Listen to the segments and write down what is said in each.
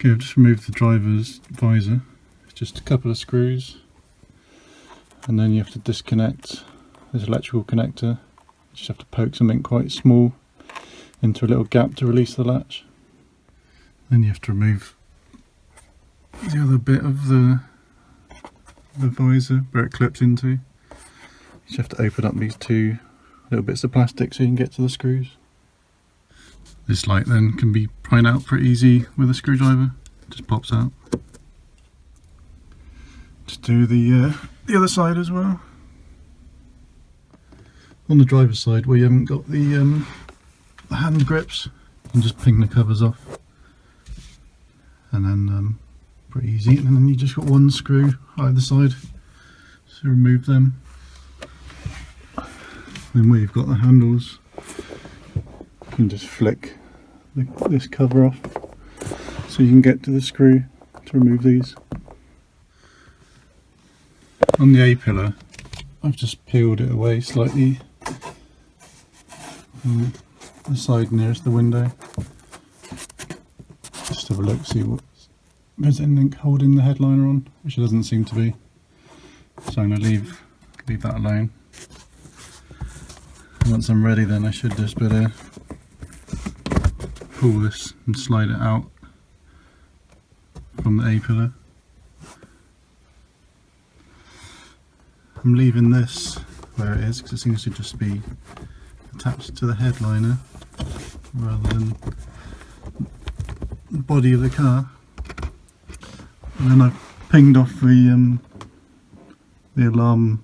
basically I've just removed the driver's visor. It's just a couple of screws, and then you have to disconnect this electrical connector. You just have to poke something quite small into a little gap to release the latch. Then you have to remove the other bit of the visor where it clips into. You just have to open up these two little bits of plastic so you can get to the screws. This light then can be pried out pretty easy with a screwdriver. It just pops out. Just do the other side as well. On the driver's side, where you haven't got the hand grips, you can just ping the covers off, and then pretty easy. And then you just got one screw either side, so remove them. Then where you've got the handles, you can just flick this cover off so you can get to the screw to remove these. On the A-pillar, I've just peeled it away slightly from the side nearest the window. Just have a look, see what there's anything holding the headliner on, which there doesn't seem to be. So I'm going to leave that alone. Once I'm ready, then I should just better pull this and slide it out from the A-pillar. I'm leaving this where it is because it seems to just be attached to the headliner rather than the body of the car. And then I've pinged off the alarm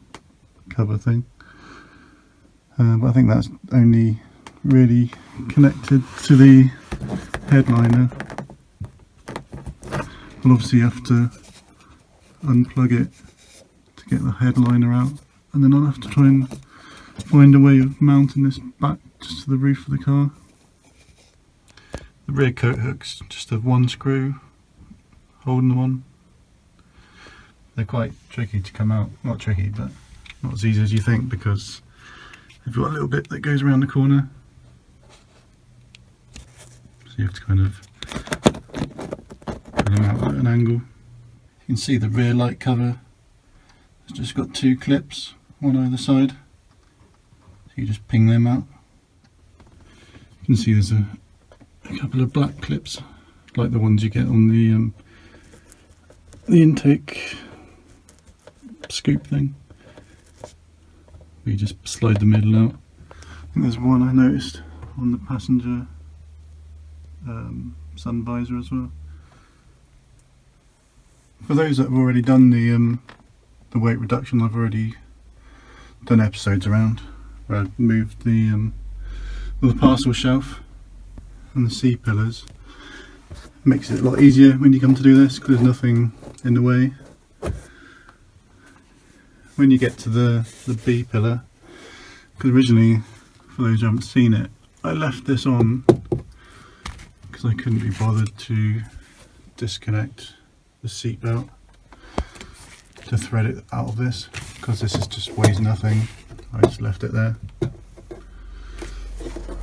cover thing, but I think that's only really connected to the headliner. We'll obviously have to unplug it to get the headliner out, and then I'll have to try and find a way of mounting this back just to the roof of the car. The rear coat hooks just have one screw holding them on. They're quite tricky to come out. Not tricky, but not as easy as you think, because they've got a little bit that goes around the corner. So you have to kind of pull them out at an angle. You can see the rear light cover. It's just got two clips, one either side. So you just ping them out. You can see there's a couple of black clips, like the ones you get on the intake scoop thing. You just slide the middle out. I think there's one I noticed on the passenger sun visor as well. For those that have already done the weight reduction, I've already done episodes around where I've moved the parcel shelf and the C-pillars. Makes it a lot easier when you come to do this because there's nothing in the way. When you get to the B pillar, because originally, for those who haven't seen it, I left this on because I couldn't be bothered to disconnect the seat belt to thread it out of this, because this is just weighs nothing. I just left it there.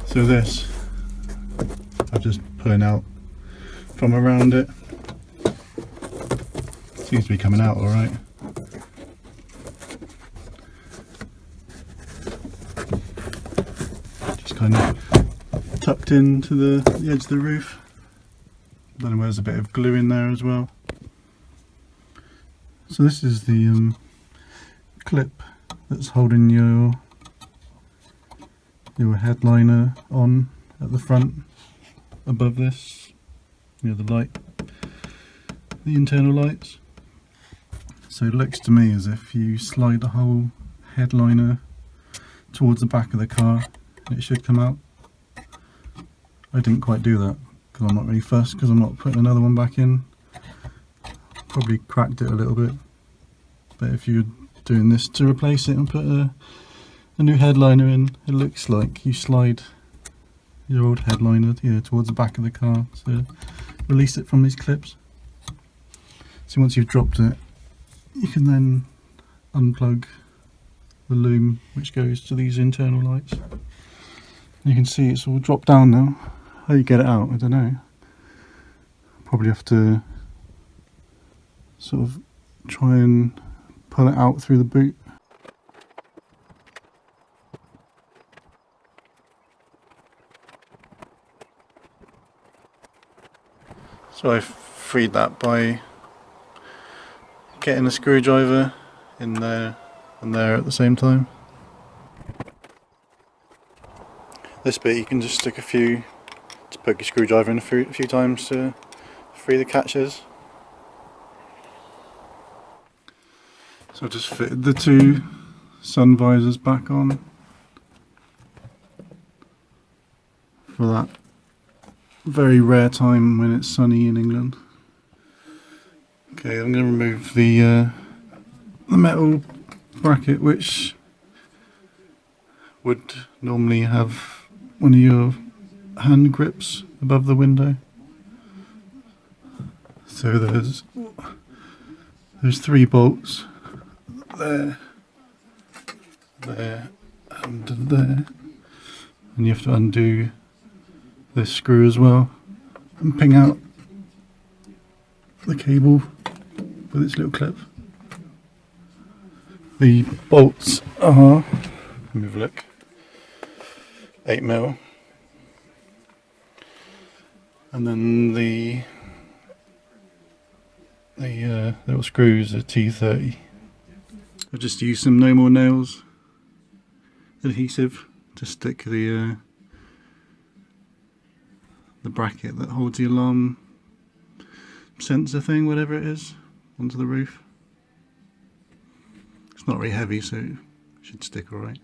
So this, I'm just pulling out from around it. Seems to be coming out alright. Just kind of tucked into the edge of the roof. Then there's a bit of glue in there as well. So this is the clip that's holding your headliner on at the front above this, the light, the internal lights. So it looks to me as if you slide the whole headliner towards the back of the car and it should come out. I didn't quite do that because I'm not really fussed, because I'm not putting another one back in. Probably cracked it a little bit, but if you're doing this to replace it and put a new headliner in, it looks like you slide your old headliner towards the back of the car to release it from these clips. So once you've dropped it, you can then unplug the loom which goes to these internal lights. You can see it's all dropped down now. How you get it out, I don't know. probably have to sort of try and pull it out through the boot. So I freed that by getting a screwdriver in there and there at the same time. This bit you can just stick a few, just poke your screwdriver in a few times to free the catches. So I just fitted the two sun visors back on for that very rare time when it's sunny in England. Okay, I'm going to remove the metal bracket which would normally have one of your hand grips above the window. So there's 3 bolts there, there and there, and you have to undo this screw as well and ping out the cable with its little clip. The bolts are, let me have a look, 8mm, and then the little screws are T30. I've just used some No More Nails adhesive to stick the bracket that holds the alarm sensor thing, whatever it is, onto the roof. It's not very heavy, so it should stick alright.